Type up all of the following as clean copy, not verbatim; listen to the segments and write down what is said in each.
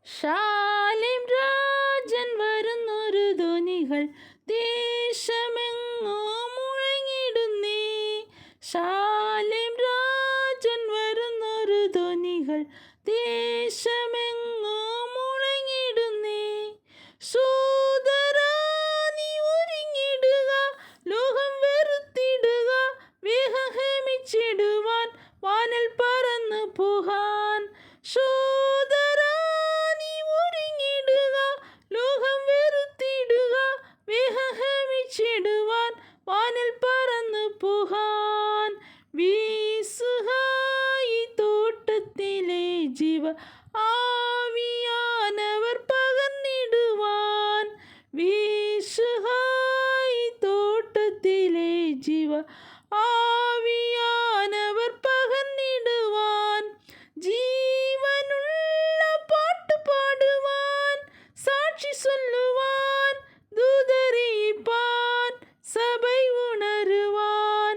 ശാലേം രാജൻ വരുന്നൊരു ധ്വനികൾ ദേശമെങ്ങോ മുഴങ്ങിടുന്നേ. ശാലേം രാജൻ വരുന്നൊരു ധ്വനികൾ ദേശമെങ്ങോ മുഴങ്ങിടുന്നേ. സോദരാ നീ ഒരുങ്ങിടുക, ലോകം വെറുത്തിടുക, വേഗം ഹേമിച്ചിടുവാൻ വാനിൽ പറന്നു പോകാൻ. സോദരാ നീ ഒരുങ്ങിടുക, ലോകം വെറുത്തിടുക, വേഗം ഹേമിച്ചിടുവാൻ വാനിൽ പറന്നു പോകാൻ. വീസുക ഈ തോട്ടത്തിലെ ജീവ ആവിയാനവർ പകർന്നിടുവാൻ. വീസുക ഈ തോട്ടത്തിലെ ജീവ ആവിയാനവർ പകർന്നിടുവാൻ. ജീവനുള്ള പാട്ട് പാടുവാൻ, സാക്ഷി சொல்லுவாൻ, ദൂതറിയിപ്പാൻ, സഭை ഉണരുവാൻ.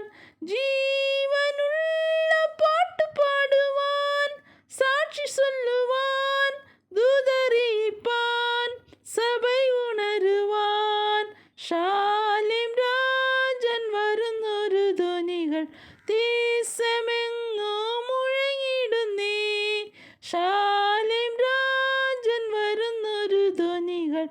ജീവനുള്ള പാട്ട് പാടുവാൻ, സാക്ഷി சொல்லுவாൻ, ദൂതറിയിപ്പാൻ, സഭை ഉണരുവാൻ. ശാലേം രാജൻ വരുന്നൊരു ധ്വനികൾ ദേശമെങ്ങോ മുഴങ്ങിടുന്നേ. ശാലേം രാജൻ വരുന്നൊരു ധ്വനികൾ